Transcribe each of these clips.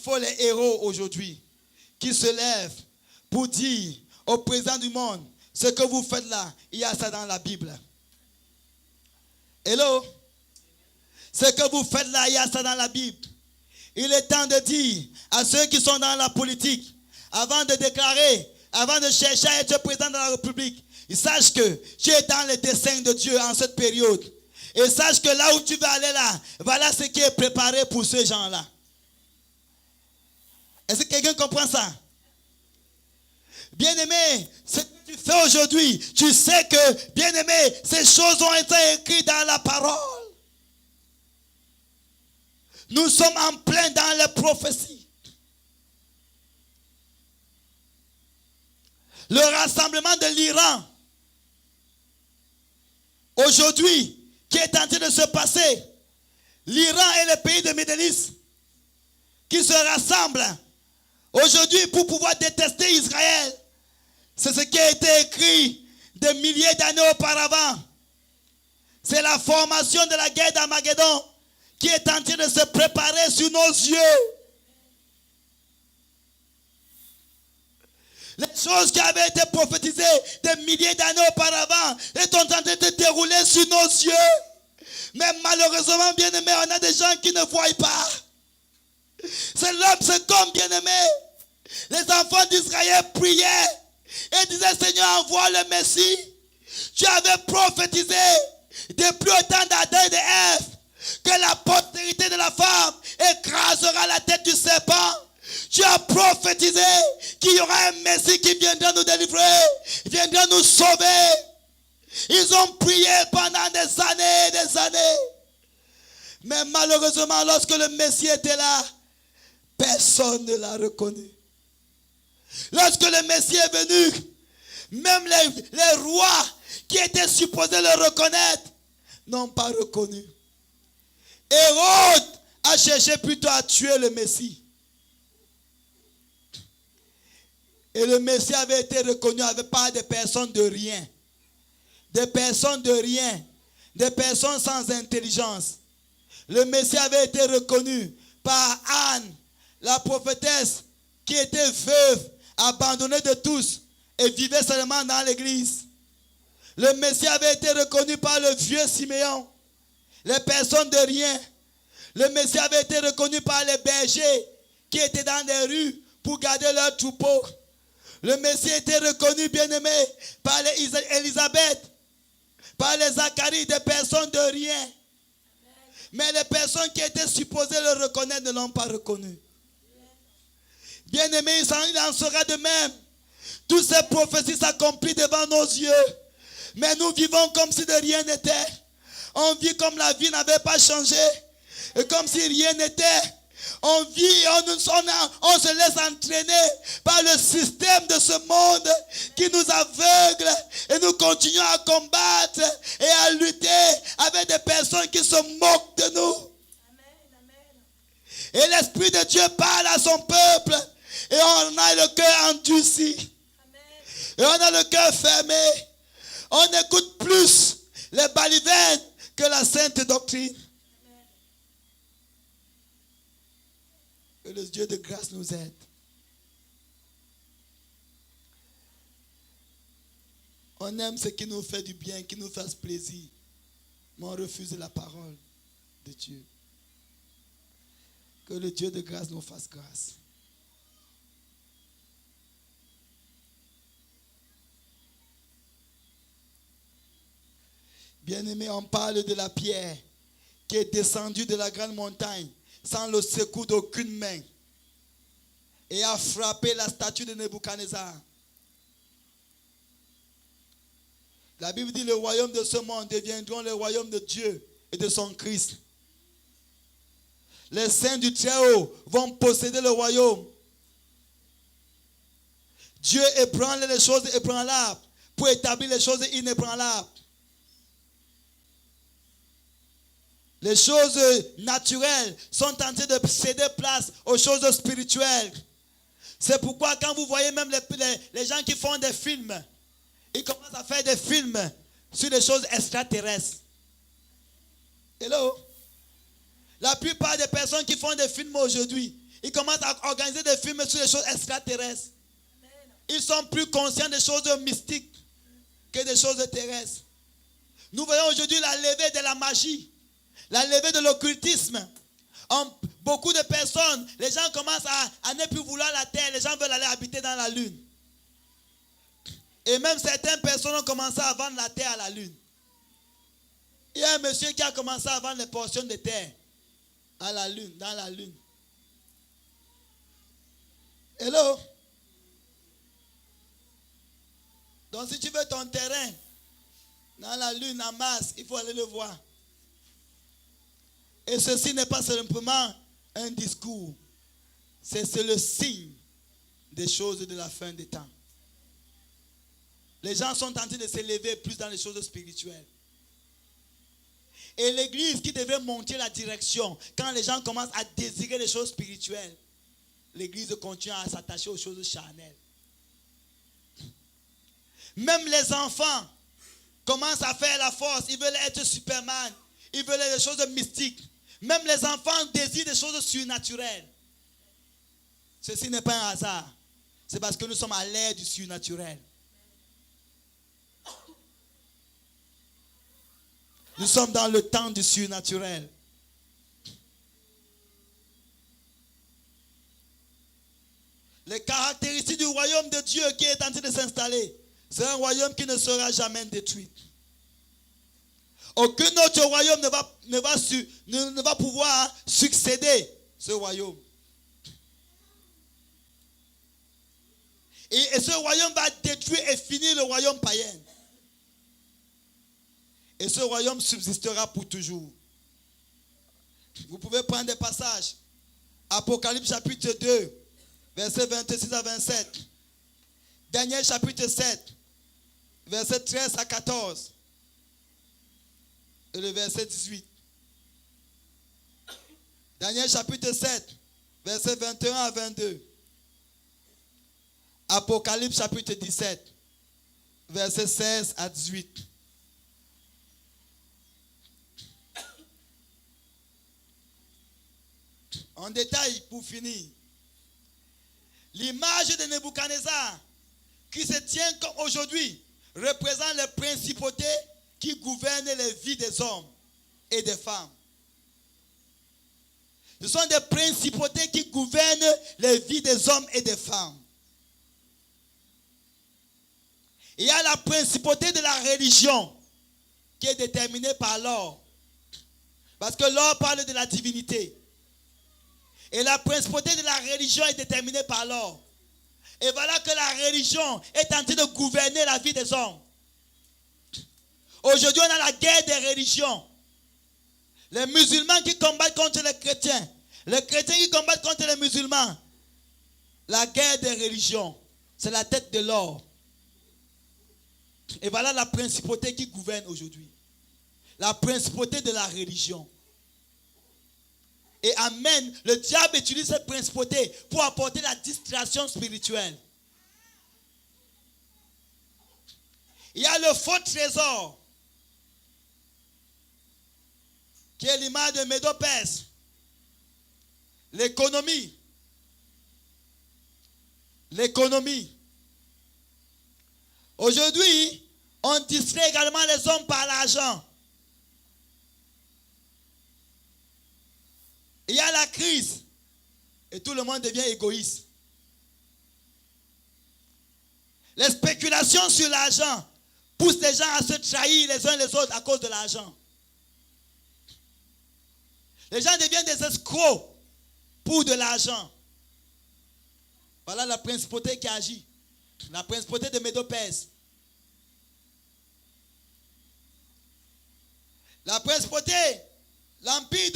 faut les héros aujourd'hui qui se lèvent pour dire au président du monde, ce que vous faites là, il y a ça dans la Bible. Hello? Ce que vous faites là, il y a ça dans la Bible. Il est temps de dire à ceux qui sont dans la politique, avant de déclarer, avant de chercher à être président de la République, ils sachent que tu es dans les desseins de Dieu en cette période. Et sache que là où tu vas aller là, voilà ce qui est préparé pour ces gens-là. Est-ce que quelqu'un comprend ça? Bien-aimé, ce que tu fais aujourd'hui, tu sais que, bien-aimé, ces choses ont été écrites dans la parole. Nous sommes en plein dans les prophéties. Le rassemblement de l'Iran, aujourd'hui, qui est en train de se passer, l'Iran et le pays de Middle East, qui se rassemblent aujourd'hui pour pouvoir détester Israël. C'est ce qui a été écrit des milliers d'années auparavant. C'est la formation de la guerre d'Armageddon qui est en train de se préparer sur nos yeux. Les choses qui avaient été prophétisées des milliers d'années auparavant sont en train de se dérouler sur nos yeux. Mais malheureusement, bien-aimés, on a des gens qui ne voient pas. C'est l'homme, c'est comme bien-aimé. Les enfants d'Israël priaient et disaient, Seigneur, envoie le Messie. Tu avais prophétisé depuis au temps d'Adam et d'Ève que la postérité de la femme écrasera la tête du serpent. Tu as prophétisé qu'il y aura un Messie qui viendra nous délivrer, viendra nous sauver. Ils ont prié pendant des années et des années. Mais malheureusement, lorsque le Messie était là, personne ne l'a reconnu. Lorsque le Messie est venu, même les rois qui étaient supposés le reconnaître n'ont pas reconnu. Hérode a cherché plutôt à tuer le Messie. Et le Messie avait été reconnu par des personnes de rien. Des personnes de rien. Des personnes sans intelligence. Le Messie avait été reconnu par Anne, la prophétesse, qui était veuve, abandonnée de tous et vivait seulement dans l'église. Le Messie avait été reconnu par le vieux Siméon, les personnes de rien. Le Messie avait été reconnu par les bergers qui étaient dans les rues pour garder leurs troupeaux. Le Messie était reconnu, bien-aimé, par les Élisabeth, par les Zacharie, des personnes de rien. Mais les personnes qui étaient supposées le reconnaître ne l'ont pas reconnu. Bien-aimé, il en sera de même. Toutes ces prophéties s'accomplissent devant nos yeux. Mais nous vivons comme si de rien n'était. On vit comme la vie n'avait pas changé. Et comme si rien n'était. On vit, on se laisse entraîner par le système de ce monde qui nous aveugle. Et nous continuons à combattre et à lutter avec des personnes qui se moquent de nous. Et l'Esprit de Dieu parle à son peuple. Et on a le cœur endurci. Et on a le cœur fermé. On écoute plus les balivernes que la sainte doctrine. Que le Dieu de grâce nous aide. On aime ce qui nous fait du bien, qui nous fasse plaisir. Mais on refuse la parole de Dieu. Que le Dieu de grâce nous fasse grâce. Bien-aimé, on parle de la pierre qui est descendue de la grande montagne sans le secours d'aucune main et a frappé la statue de Nebuchadnezzar. La Bible dit le royaume de ce monde deviendront le royaume de Dieu et de son Christ. Les saints du Très-Haut vont posséder le royaume. Dieu ébranle les choses ébranlables pour établir les choses inébranlables. Les choses naturelles sont en train de céder place aux choses spirituelles. C'est pourquoi quand vous voyez même les gens qui font des films, ils commencent à faire des films sur des choses extraterrestres. Hello? La plupart des personnes qui font des films aujourd'hui, Ils commencent à organiser des films sur les choses extraterrestres. Ils sont plus conscients des choses mystiques que des choses terrestres. Nous voyons aujourd'hui la levée de la magie, la levée de l'occultisme. Beaucoup de personnes, les gens commencent à ne plus vouloir la terre, les gens veulent aller habiter dans la lune. Et même certaines personnes ont commencé à vendre la terre à la lune. Il y a un monsieur qui a commencé à vendre les portions de terre à la lune, dans la lune. Hello? Donc si tu veux ton terrain dans la lune, en Mars, il faut aller le voir. Et ceci n'est pas simplement un discours. C'est le signe des choses de la fin des temps. Les gens sont en train de s'élever plus dans les choses spirituelles. Et l'église qui devait monter la direction, quand les gens commencent à désirer les choses spirituelles, l'église continue à s'attacher aux choses charnelles. Même les enfants commencent à faire la force. Ils veulent être Superman. Ils veulent des choses mystiques. Même les enfants désirent des choses surnaturelles. Ceci n'est pas un hasard. C'est parce que nous sommes à l'ère du surnaturel. Nous sommes dans le temps du surnaturel. Les caractéristiques du royaume de Dieu qui est en train de s'installer, c'est un royaume qui ne sera jamais détruit. Aucun autre royaume ne va pouvoir succéder ce royaume. Et ce royaume va détruire et finir le royaume païen. Et ce royaume subsistera pour toujours. Vous pouvez prendre des passages. Apocalypse chapitre 2, versets 26 à 27. Daniel chapitre 7, versets 13 à 14. Et le verset 18. Daniel chapitre 7, versets 21 à 22. Apocalypse chapitre 17, versets 16 à 18. En détail, pour finir, l'image de Nebuchadnezzar qui se tient comme aujourd'hui représente les principautés qui gouvernent les vies des hommes et des femmes. Ce sont des principautés qui gouvernent les vies des hommes et des femmes. Il y a la principauté de la religion qui est déterminée par l'or. Parce que l'or parle de la divinité. Et la principauté de la religion est déterminée par l'or. Et voilà que la religion est en train de gouverner la vie des hommes. Aujourd'hui, on a la guerre des religions. Les musulmans qui combattent contre les chrétiens. Les chrétiens qui combattent contre les musulmans. La guerre des religions. C'est la tête de l'or. Et voilà la principauté qui gouverne aujourd'hui. La principauté de la religion. Et amen, le diable utilise cette principauté pour apporter la distraction spirituelle. Il y a le faux trésor, qui est l'image de Médo-Perse. L'économie. L'économie. Aujourd'hui, on distrait également les hommes par l'argent. Il y a la crise et tout le monde devient égoïste. Les spéculations sur l'argent poussent les gens à se trahir les uns les autres à cause de l'argent. Les gens deviennent des escrocs pour de l'argent. Voilà la principauté qui agit. La principauté de Médo-Perse. La principauté, l'empire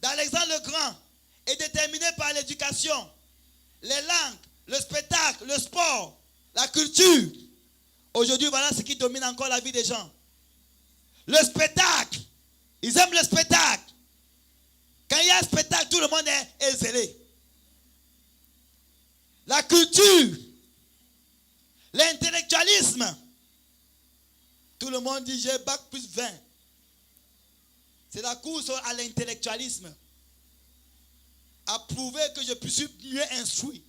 d'Alexandre le Grand est déterminé par l'éducation, les langues, le spectacle, le sport, la culture. Aujourd'hui, voilà ce qui domine encore la vie des gens. Le spectacle. Ils aiment le spectacle. Quand il y a un spectacle, tout le monde est zélé. La culture. L'intellectualisme. Tout le monde dit j'ai bac plus 20. C'est la course à l'intellectualisme. a prouvé que je suis mieux instruit.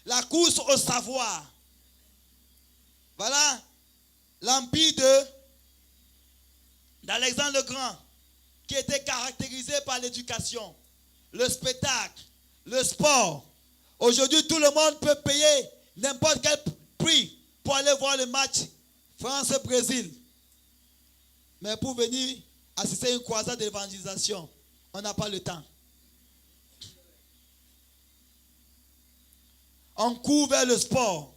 La course au savoir. Voilà l'empire d'Alexandre le Grand, qui était caractérisé par l'éducation, le spectacle, le sport. Aujourd'hui, tout le monde peut payer n'importe quel prix pour aller voir le match France-Brésil. Mais pour venir assister à une croisade d'évangélisation, on n'a pas le temps. On court vers le sport.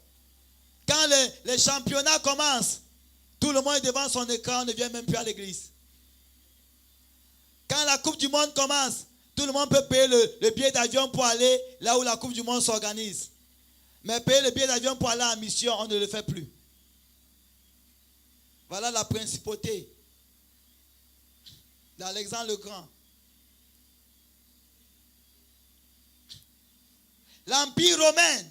Quand les championnats commencent, tout le monde est devant son écran, on ne vient même plus à l'église. Quand la Coupe du Monde commence, tout le monde peut payer le billet d'avion pour aller là où la Coupe du Monde s'organise. Mais payer le billet d'avion pour aller en mission, on ne le fait plus. Voilà la principauté d'Alexandre le Grand. L'Empire romain,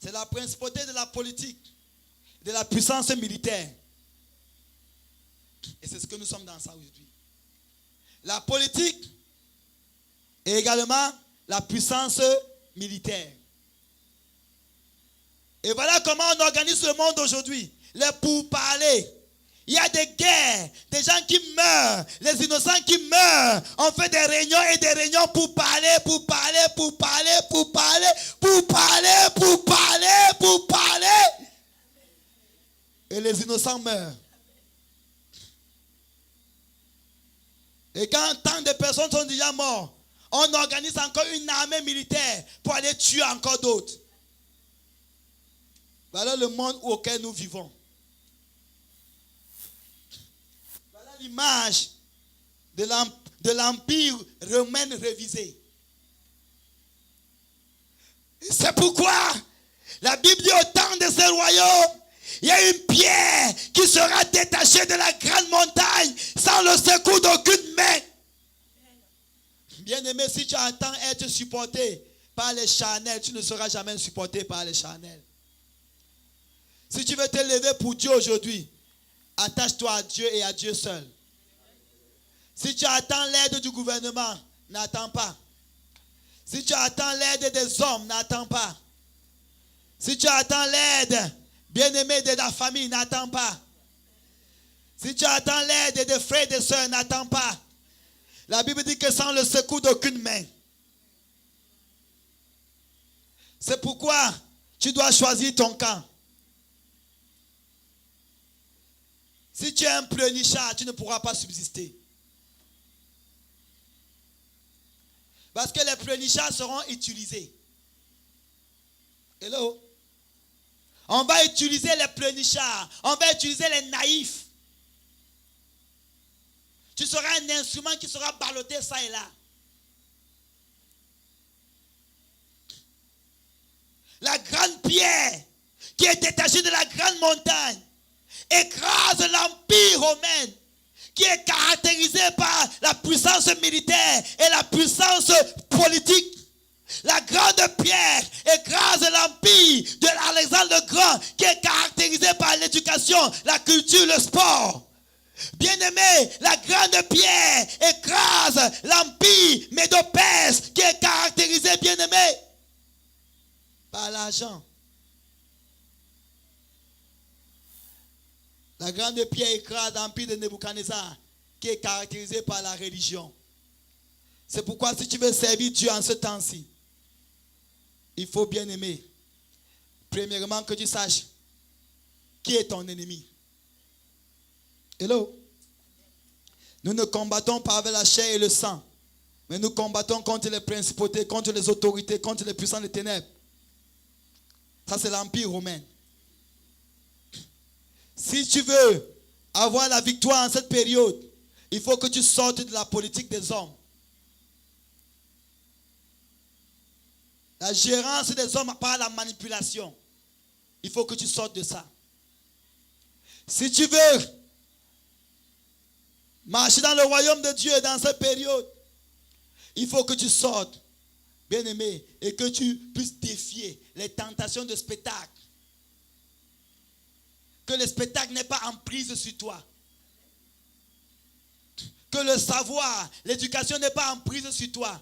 c'est la principauté de la politique, de la puissance militaire. Et c'est ce que nous sommes dans ça aujourd'hui. La politique et également la puissance militaire. Et voilà comment on organise le monde aujourd'hui. Les pourparlers. Il y a des guerres, des gens qui meurent, les innocents qui meurent. On fait des réunions et des réunions pour parler. Et les innocents meurent. Et quand tant de personnes sont déjà mortes, on organise encore une armée militaire pour aller tuer encore d'autres. Voilà le monde auquel nous vivons. Voilà l'image de l'empire romain révisé. C'est pourquoi la Bible dit au temps de ce royaume, il y a une pierre qui sera détachée de la grande montagne sans le secours d'aucune main. Bien-aimé, si tu attends être supporté par les charnels, tu ne seras jamais supporté par les charnels. Si tu veux te lever pour Dieu aujourd'hui, attache-toi à Dieu et à Dieu seul. Si tu attends l'aide du gouvernement, n'attends pas. Si tu attends l'aide des hommes, n'attends pas. Si tu attends l'aide, bien-aimé, de ta famille, n'attends pas. Si tu attends l'aide des frères et des sœurs, n'attends pas. La Bible dit que sans le secours d'aucune main. C'est pourquoi tu dois choisir ton camp. Si tu es un pleurnichard, tu ne pourras pas subsister. Parce que les pleurnichards seront utilisés. Hello? On va utiliser les pleurnichards. On va utiliser les naïfs. Tu seras un instrument qui sera ballotté ça et là. La grande pierre qui est détachée de la grande montagne écrase l'empire romain qui est caractérisé par la puissance militaire et la puissance politique. La grande pierre écrase l'empire de Alexandre le Grand qui est caractérisé par l'éducation, la culture, le sport. Bien-aimé, la grande pierre écrase l'empire médo-perse qui est caractérisé, bien-aimé, par l'argent. La grande pierre écrase l'empire de Nebuchadnezzar qui est caractérisé par la religion. C'est pourquoi si tu veux servir Dieu en ce temps-ci, il faut bien aimer. Premièrement, que tu saches qui est ton ennemi. Hello? Nous ne combattons pas avec la chair et le sang, mais nous combattons contre les principautés, contre les autorités, contre les puissants des ténèbres. Ça, c'est l'empire romain. Si tu veux avoir la victoire en cette période, il faut que tu sortes de la politique des hommes. La gérance des hommes par la manipulation. Il faut que tu sortes de ça. Si tu veux marcher dans le royaume de Dieu dans cette période, il faut que tu sortes, bien-aimé, et que tu puisses défier les tentations de spectacle. Que le spectacle n'ait pas emprise sur toi. que le savoir, l'éducation n'est pas en prise sur toi.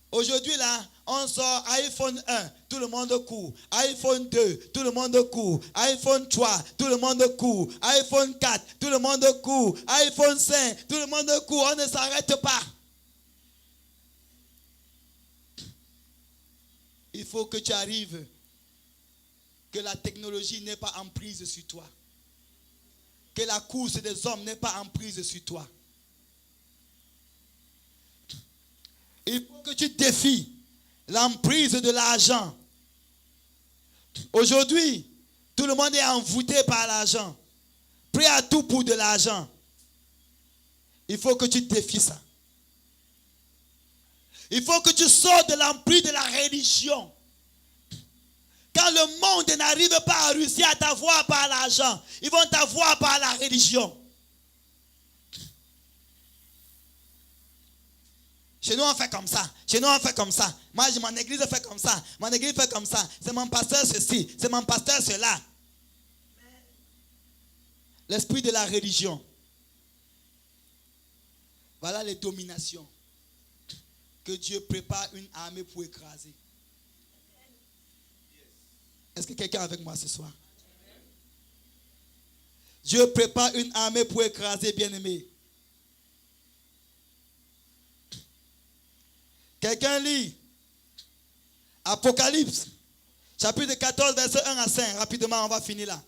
Aujourd'hui, là, on sort iPhone 1, tout le monde court. iPhone 2, tout le monde court. iPhone 3, tout le monde court. iPhone 4, tout le monde court. iPhone 5, tout le monde court. On ne s'arrête pas. Il faut que tu arrives, que la technologie n'est pas en prise sur toi. Que la course des hommes n'est pas en prise sur toi. Il faut que tu défies l'emprise de l'argent. Aujourd'hui, tout le monde est envoûté par l'argent. Prêt à tout pour de l'argent. Il faut que tu défies ça. Il faut que tu sortes de l'emprise de la religion. Quand le monde n'arrive pas à réussir à t'avoir par l'argent, ils vont t'avoir par la religion. Chez nous, on fait comme ça. Chez nous, on fait comme ça. Moi, mon église fait comme ça. Mon église fait comme ça. C'est mon pasteur ceci. C'est mon pasteur cela. L'esprit de la religion. Voilà les dominations. Que Dieu prépare une armée pour écraser. Est-ce que quelqu'un est avec moi ce soir? Dieu prépare une armée pour écraser, bien-aimé. Quelqu'un lit Apocalypse, chapitre 14, verset 1 à 5. Rapidement, on va finir là.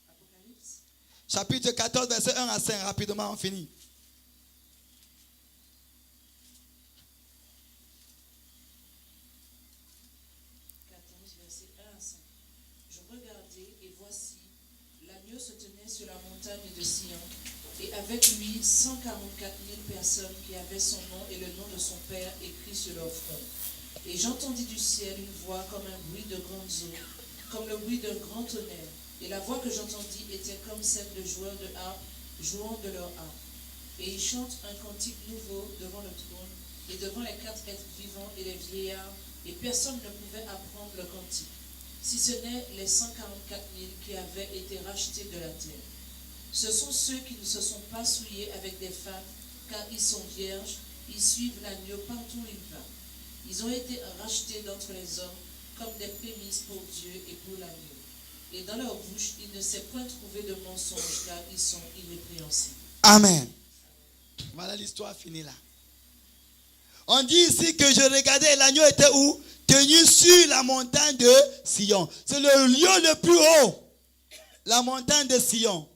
Apocalypse. Chapitre 14, verset 1 à 5. Rapidement, on finit. Sur la montagne de Sion, et avec lui 144 000 personnes qui avaient son nom et le nom de son Père écrit sur leur front. Et j'entendis du ciel une voix comme un bruit de grandes eaux, comme le bruit d'un grand tonnerre. Et la voix que j'entendis était comme celle de joueurs de harpe jouant de leur harpe. Et ils chantent un cantique nouveau devant le trône et devant les 4 êtres vivants et les vieillards, et personne ne pouvait apprendre le cantique, si ce n'est les 144 000 qui avaient été rachetés de la terre. Ce sont ceux qui ne se sont pas souillés avec des femmes, car ils sont vierges, ils suivent l'agneau partout où il va. Ils ont été rachetés d'entre les hommes comme des prémices pour Dieu et pour l'agneau. Et dans leur bouche, il ne s'est point trouvé de mensonge, car ils sont irrépréhensibles. Amen. Voilà l'histoire finie là. On dit ici que je regardais, l'agneau était où? Tenu sur la montagne de Sion. C'est le lieu le plus haut. La montagne de Sion.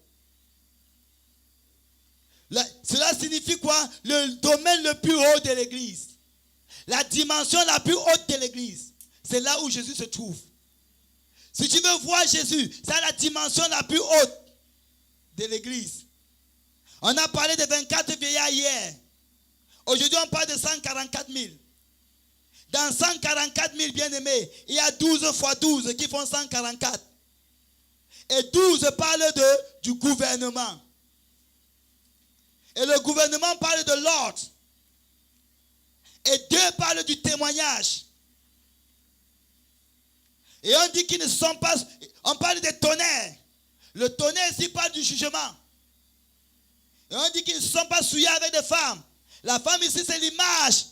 Cela signifie quoi? Le domaine le plus haut de l'église. La dimension la plus haute de l'église. C'est là où Jésus se trouve. Si tu veux voir Jésus, c'est la dimension la plus haute de l'église. On a parlé de 24 vieillards hier. Aujourd'hui, on parle de 144 000. Dans 144 000 bien-aimés, il y a 12 fois 12 qui font 144. Et 12 parlent du gouvernement. Et le gouvernement parle de l'ordre. Et 2 parlent du témoignage. Et on dit qu'ils ne sont pas... On parle des tonnerres. Le tonnerre ici parle du jugement. Et on dit qu'ils ne sont pas souillés avec des femmes. La femme ici, c'est l'image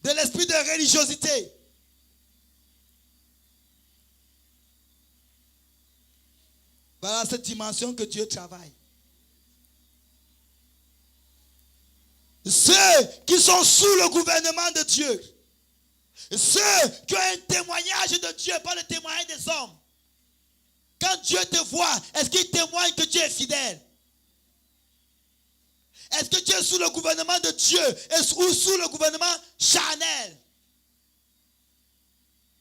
de l'esprit de religiosité. Voilà cette dimension que Dieu travaille. Ceux qui sont sous le gouvernement de Dieu. Ceux qui ont un témoignage de Dieu, pas le témoignage des hommes. Quand Dieu te voit, est-ce qu'il témoigne que Dieu est fidèle? Est-ce que tu es sous le gouvernement de Dieu ou sous le gouvernement charnel?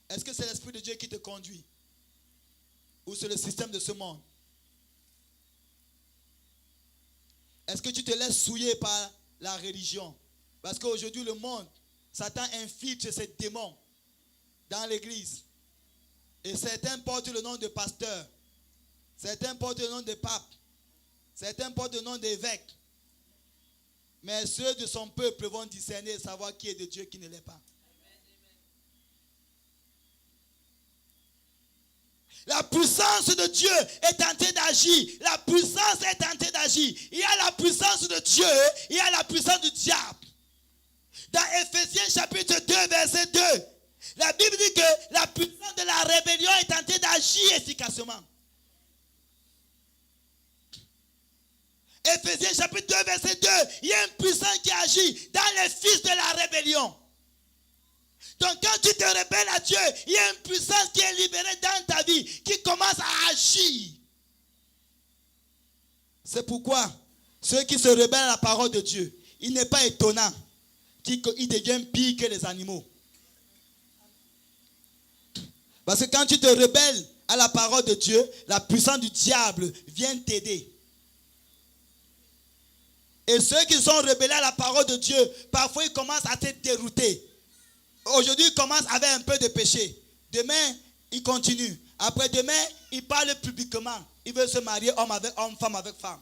Est-ce que c'est l'Esprit de Dieu qui te conduit? Ou c'est le système de ce monde? Est-ce que tu te laisses souiller par la religion? Parce qu'aujourd'hui, le monde, Satan infiltre ses démons dans l'église. Et certains portent le nom de pasteur. Certains portent le nom de pape. Certains portent le nom d'évêque. Mais ceux de son peuple vont discerner et savoir qui est de Dieu et qui ne l'est pas. La puissance de Dieu est en train d'agir. La puissance est en train d'agir. Il y a la puissance de Dieu, il y a la puissance du diable. Dans Ephésiens chapitre 2, verset 2, la Bible dit que la puissance de la rébellion est en train d'agir efficacement. Ephésiens chapitre 2, verset 2, il y a une puissance qui agit dans les fils de la rébellion. Donc quand tu te rebelles à Dieu, il y a une puissance qui est libérée dans ta vie, qui commence à agir. C'est pourquoi ceux qui se rebellent à la parole de Dieu, il n'est pas étonnant qu'ils deviennent pires que les animaux. Parce que quand tu te rebelles à la parole de Dieu, la puissance du diable vient t'aider. Et ceux qui sont rebellés à la parole de Dieu, parfois ils commencent à te dérouter. Aujourd'hui, ils commencent avec un peu de péché. Demain, ils continuent. Après-demain, ils parlent publiquement. Ils veulent se marier homme avec homme, femme avec femme.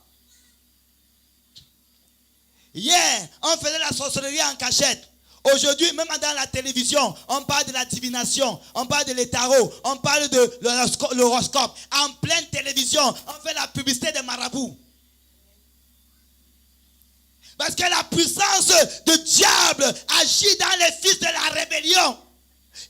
Hier, on faisait la sorcellerie en cachette. Aujourd'hui, même dans la télévision, on parle de la divination, on parle de les tarots, on parle de l'horoscope. En pleine télévision, on fait la publicité des marabouts. Parce que la puissance du diable agit dans les fils de la rébellion.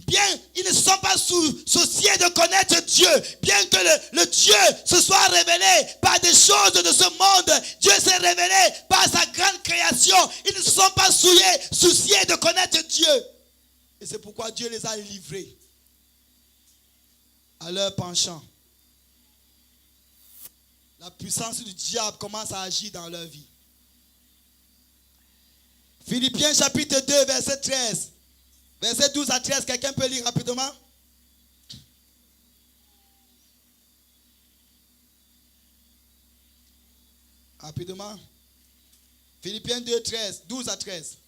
Bien, ils ne sont pas souciés de connaître Dieu. Bien que le Dieu se soit révélé par des choses de ce monde. Dieu s'est révélé par sa grande création. Ils ne se sont pas souciés de connaître Dieu. Et c'est pourquoi Dieu les a livrés à leur penchant. La puissance du diable commence à agir dans leur vie. Philippiens chapitre 2, verset 13. Verset 12 à 13, quelqu'un peut lire rapidement? Rapidement. Philippiens 2, 13, 12 à 13.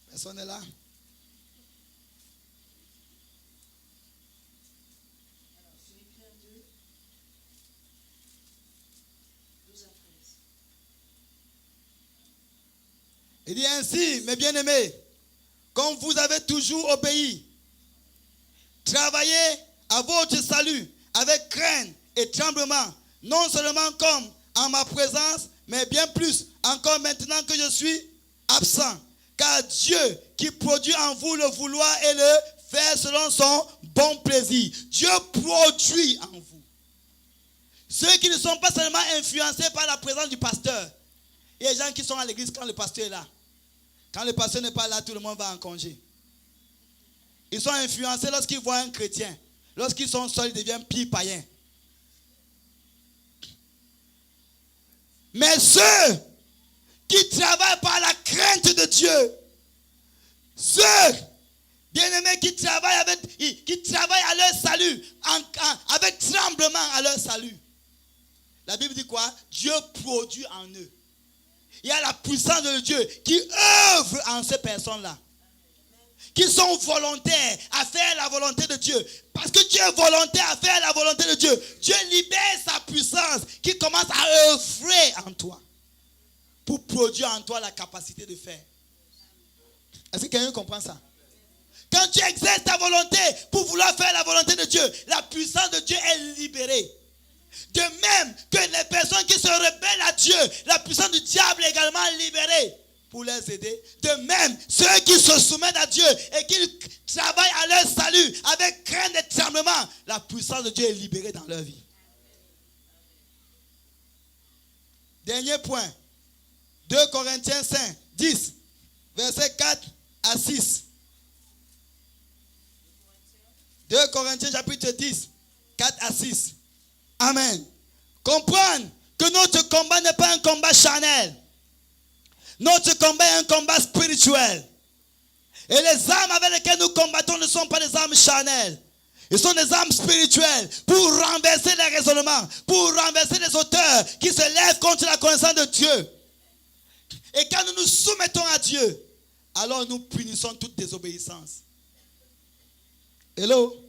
Personne n'est là? Il dit ainsi, mes bien-aimés, comme vous avez toujours obéi, travaillez à votre salut avec crainte et tremblement, non seulement comme en ma présence, mais bien plus encore maintenant que je suis absent. Car Dieu qui produit en vous le vouloir et le faire selon son bon plaisir. Dieu produit en vous. Ceux qui ne sont pas seulement influencés par la présence du pasteur. Il y a des gens qui sont à l'église quand le pasteur est là. Quand le pasteur n'est pas là, tout le monde va en congé. Ils sont influencés lorsqu'ils voient un chrétien. Lorsqu'ils sont seuls, ils deviennent pires païens. Mais ceux qui travaillent par la crainte de Dieu, ceux, bien-aimés, qui travaillent à leur salut, avec tremblement à leur salut. La Bible dit quoi? Dieu produit en eux. Il y a la puissance de Dieu qui œuvre en ces personnes-là. Qui sont volontaires à faire la volonté de Dieu. Parce que tu es volontaire à faire la volonté de Dieu. Dieu libère sa puissance qui commence à œuvrer en toi. Pour produire en toi la capacité de faire. Est-ce que quelqu'un comprend ça? Quand tu exerces ta volonté pour vouloir faire la volonté de Dieu, la puissance de Dieu est libérée. De même que les personnes qui se rebellent à Dieu, la puissance du diable est également libérée pour les aider. De même, ceux qui se soumettent à Dieu et qui travaillent à leur salut avec crainte et tremblement, la puissance de Dieu est libérée dans leur vie. Dernier point. 2 Corinthiens 5, 10, versets 4 à 6. 2 Corinthiens chapitre 10, 4 à 6. Amen. Comprendre que notre combat n'est pas un combat charnel. Notre combat est un combat spirituel. Et les armes avec lesquelles nous combattons ne sont pas des armes charnelles. Ils sont des armes spirituelles pour renverser les raisonnements, pour renverser les auteurs qui se lèvent contre la connaissance de Dieu. Et quand nous nous soumettons à Dieu, alors nous punissons toute désobéissance. Hello?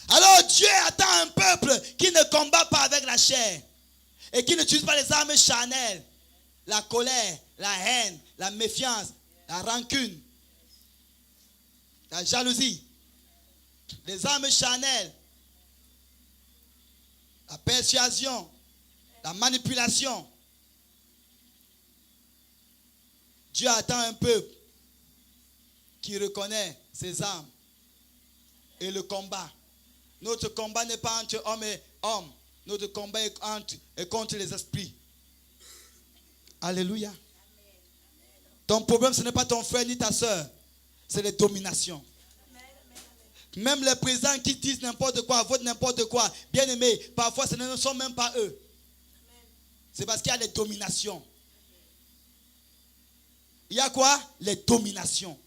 Alors Dieu attend un peuple qui ne combat pas avec la chair et qui n'utilise pas les armes charnelles, la colère, la haine, la méfiance, la rancune, la jalousie, les âmes charnelles, la persuasion, la manipulation. Dieu attend un peuple qui reconnaît ses âmes et le combat. Notre combat n'est pas entre hommes et hommes. Notre combat est contre les esprits. Alléluia. Ton problème, ce n'est pas ton frère ni ta soeur. C'est les dominations. Même les présidents qui disent n'importe quoi, votent n'importe quoi, bien aimés, parfois ce ne sont même pas eux. C'est parce qu'il y a les dominations. Il y a quoi? Les dominations.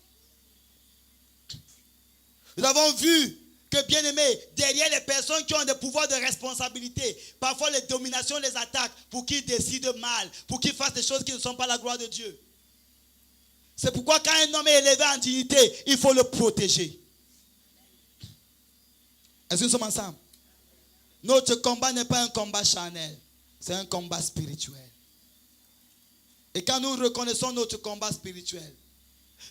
Nous avons vu que, bien aimés, derrière les personnes qui ont des pouvoirs de responsabilité, parfois les dominations les attaquent pour qu'ils décident mal, pour qu'ils fassent des choses qui ne sont pas la gloire de Dieu. C'est pourquoi quand un homme est élevé en dignité, il faut le protéger. Est-ce que nous sommes ensemble? Notre combat n'est pas un combat charnel, c'est un combat spirituel. Et quand nous reconnaissons notre combat spirituel,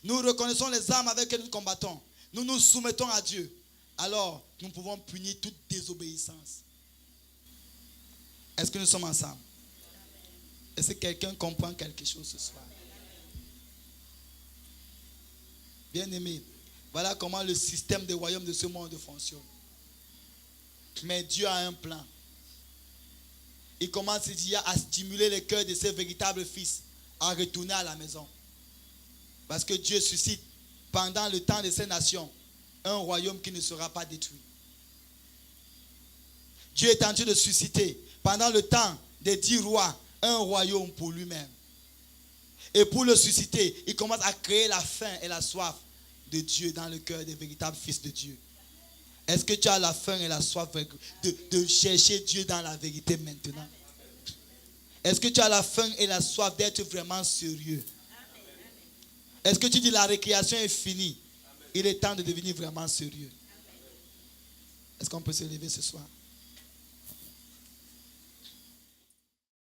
nous reconnaissons les armes avec lesquelles nous combattons, nous nous soumettons à Dieu, alors nous pouvons punir toute désobéissance. Est-ce que nous sommes ensemble? Est-ce que quelqu'un comprend quelque chose ce soir? Bien-aimé, voilà comment le système des royaumes de ce monde fonctionne. Mais Dieu a un plan. Il commence à stimuler les cœurs de ses véritables fils à retourner à la maison. Parce que Dieu suscite pendant le temps de ces nations un royaume qui ne sera pas détruit. Dieu est en train de susciter pendant le temps des 10 rois un royaume pour lui-même. Et pour le susciter, il commence à créer la faim et la soif de Dieu dans le cœur des véritables fils de Dieu. Est-ce que tu as la faim et la soif de chercher Dieu dans la vérité maintenant? Est-ce que tu as la faim et la soif d'être vraiment sérieux? Est-ce que tu dis la récréation est finie? Il est temps de devenir vraiment sérieux. Est-ce qu'on peut se lever ce soir?